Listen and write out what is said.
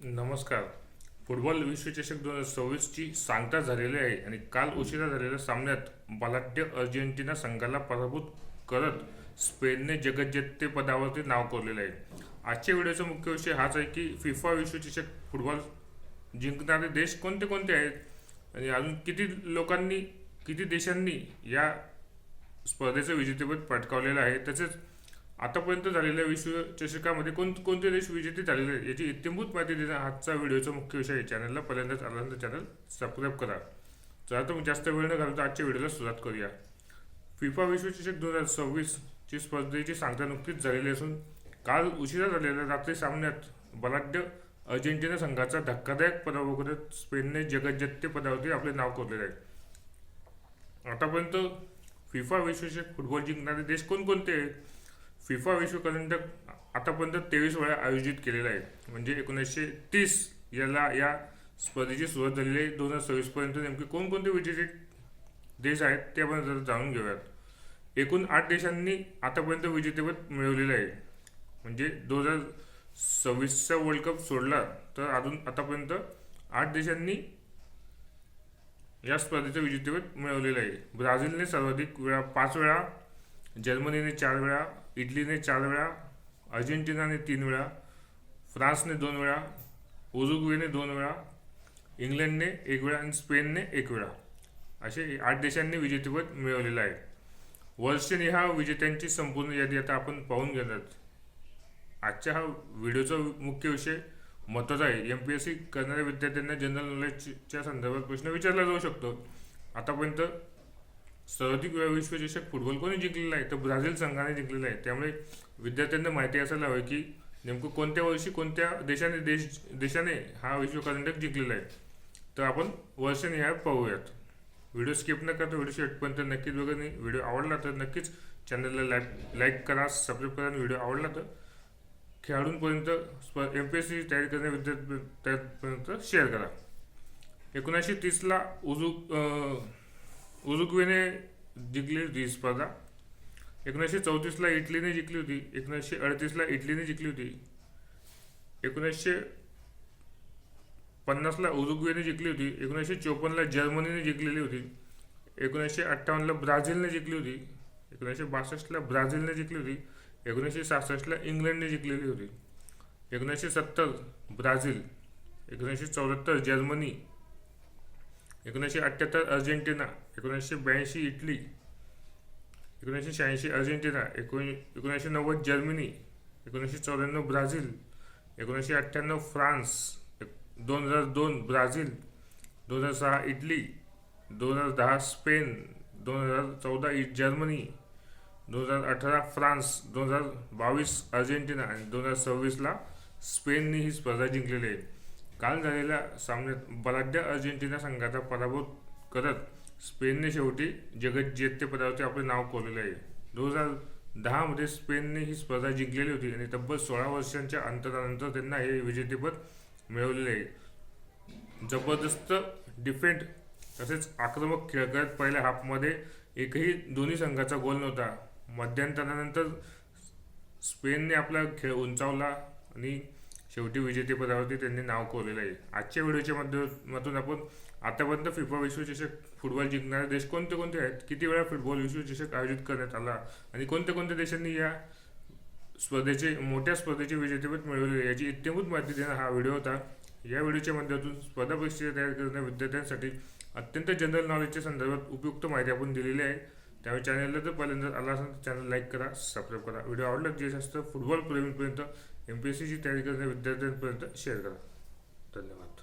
नमस्कार. फुटबॉल विश्वचषक 2026ची सांगता झालेली आहे आणि काल उशिरा झालेल्या सामन्यात बलाढ्य अर्जेंटिना संघाला पराभूत करत स्पेनने जगज्जेतेपदावरती नाव कोरलेलं आहे. आजच्या व्हिडिओचा मुख्य विषय हाच आहे की फिफा विश्वचषक फुटबॉल जिंकणारे देश कोणते कोणते आहेत आणि अजून किती देशांनी या स्पर्धेचं विजेतेपद पटकावलेलं आहे. तसेच आतापर्यंत झालेल्या विश्वचषकामध्ये कोणते देश विजेते झालेले आहेत याची इत्यंभूत माहिती देणं आजचा व्हिडिओचा मुख्य विषय आहे. चॅनलला पहिल्यांदाच आला तर चॅनल सबस्क्राईब करा. चला तर मग जास्त वेळ न घालता आजच्या व्हिडिओला सुरुवात करूया. फिफा विश्वचषक 2026 ची स्पर्धेची सांगता नुकतीच झालेली असून काल उशिरा झालेल्या रात्री सामन्यात बलाढ्य अर्जेंटिना संघाचा धक्कादायक पराभव करत स्पेनने जगज्जेतेपदावरती आपले नाव कोरलेले आहे. आतापर्यंत फिफा विश्वचषक फुटबॉल जिंकणारे देश कोणकोणते आहेत? फिफा विश्वकरंडक आतापर्यंत 23 वेळा आयोजित केलेला आहे. म्हणजे 1930 या स्पर्धेची सुरुवात झालेली आहे. 2026 पर्यंत नेमके कोणकोणते विजेते देश आहेत ते आपण जरा जाणून घेऊयात. एकूण 8 देशांनी आतापर्यंत विजेतेपद मिळवलेले आहे. म्हणजे 2026चा वर्ल्ड कप सोडला तर अजून आतापर्यंत 8 देशांनी या स्पर्धेचं विजेतेपद मिळवलेलं आहे. ब्राझीलने सर्वाधिक वेळा 5 वेळा, जर्मनीने 4 वेळा, इटलीने 4 वेळा, अर्जेंटिनाने 3 वेळा, फ्रान्सने 2 वेळा, उरुग्वेने 2 वेळा, इंग्लंडने 1 वेळा आणि स्पेनने 1 वेळा असे 8 देशांनी विजेतेपद मिळवलेलं आहे. वर्षनिहाय विजेत्यांची संपूर्ण यादी आता आपण पाहून घेणार. आजच्या हा व्हिडिओचा मुख्य विषय महत्त्वाचा आहे. MPSC करणाऱ्या विद्यार्थ्यांना जनरल नॉलेजच्या संदर्भात प्रश्न विचारला जाऊ शकतो. आतापर्यंत सर्वाधिक वेळा विश्वचषक फुटबॉल कोणी जिंकलेला आहे तर ब्राझील संघाने जिंकलेला आहे. त्यामुळे विद्यार्थ्यांना माहिती असायला हवी की नेमकं कोणत्या वर्षी कोणत्या देशाने हा विश्वकरंडक जिंकलेला आहे. तर आपण वर्षनिहाय पाहूयात. व्हिडिओ स्किप न करता व्हिडिओ शेवटपर्यंत नक्कीच बघा. नाही व्हिडिओ आवडला तर नक्कीच चॅनलला लाईक करा, सबस्क्राईब करा. व्हिडिओ आवडला तर खेळाडूंपर्यंत MPSC तयारी करणाऱ्या विद्यार्थ्यांपर्यंत शेअर करा. 1930ला उरुग्वेने जिंकली होती ही स्पर्धा. 1934ला इटलीने जिंकली होती. 1938ला इटलीने जिंकली होती. 1950ला उरुग्वेने जिंकली होती. 1954ला जर्मनीने जिंकलेली होती. 1958ला ब्राझीलने जिंकली होती. 1962ला ब्राझीलने जिंकली होती. 1966ला इंग्लंडने जिंकलेली होती. 1970 Brazil, 1974 Germany, 1978 Argentina, 1982 Italy, 1986 Argentina, 1990 Germany, 1994 Brazil, 1998 France, 2002 Brazil, 2006 Italy, 2010 Spain, 2014 Germany, 2018 France, 2022 Argentina आणि 2026ला स्पेनने ही स्पर्धा जिंकलेली आहे. काल झालेल्या सामन्यात बलाढ्य अर्जेंटिना संघाचा पराभव करत स्पेनने शेवटी जगज्जेतेपदावरती आपले नाव कोरलेले आहे. 2010 स्पेनने ही स्पर्धा जिंकलेली होती आणि तब्बल 16 वर्षांच्या अंतरानंतर त्यांना हे विजेतेपद मिळवलेले आहे. जबरदस्त डिफेंड तसेच आक्रमक खेळ करत पहिल्या हाफमध्ये एकही दोन्ही संघाचा गोल नव्हता. मध्यंतरानंतर स्पेनने आपला खेळ उंचावला आणि शेवटी विजेतेपदावरती त्यांनी नाव कोरलेलं आहे. आजच्या व्हिडिओच्या माध्यमातून आपण आतापर्यंत फिफा विश्वचषक फुटबॉल जिंकणारे देश कोणते कोणते आहेत, किती वेळा फुटबॉल विश्वचषक आयोजित करण्यात आला आणि कोणत्या कोणत्या देशांनी या मोठ्या स्पर्धेचे विजेतेपद मिळवले याची इत्यंभूत माहिती देणं हा व्हिडिओ होता. या व्हिडिओच्या माध्यमातून स्पर्धा परीक्षा तयार करणाऱ्या विद्यार्थ्यांसाठी अत्यंत जनरल नॉलेजच्या संदर्भात उपयुक्त माहिती आपण दिलेली आहे. त्यामुळे चॅनलला जर पहिल्यांदा आला असेल तर चॅनल लाईक करा, सबस्क्राईब करा. व्हिडिओ आवडला जे जास्त फुटबॉल प्रेमींपर्यंत MPSCची तयारी करणाऱ्या विद्यार्थ्यांपर्यंत शेअर करा. धन्यवाद.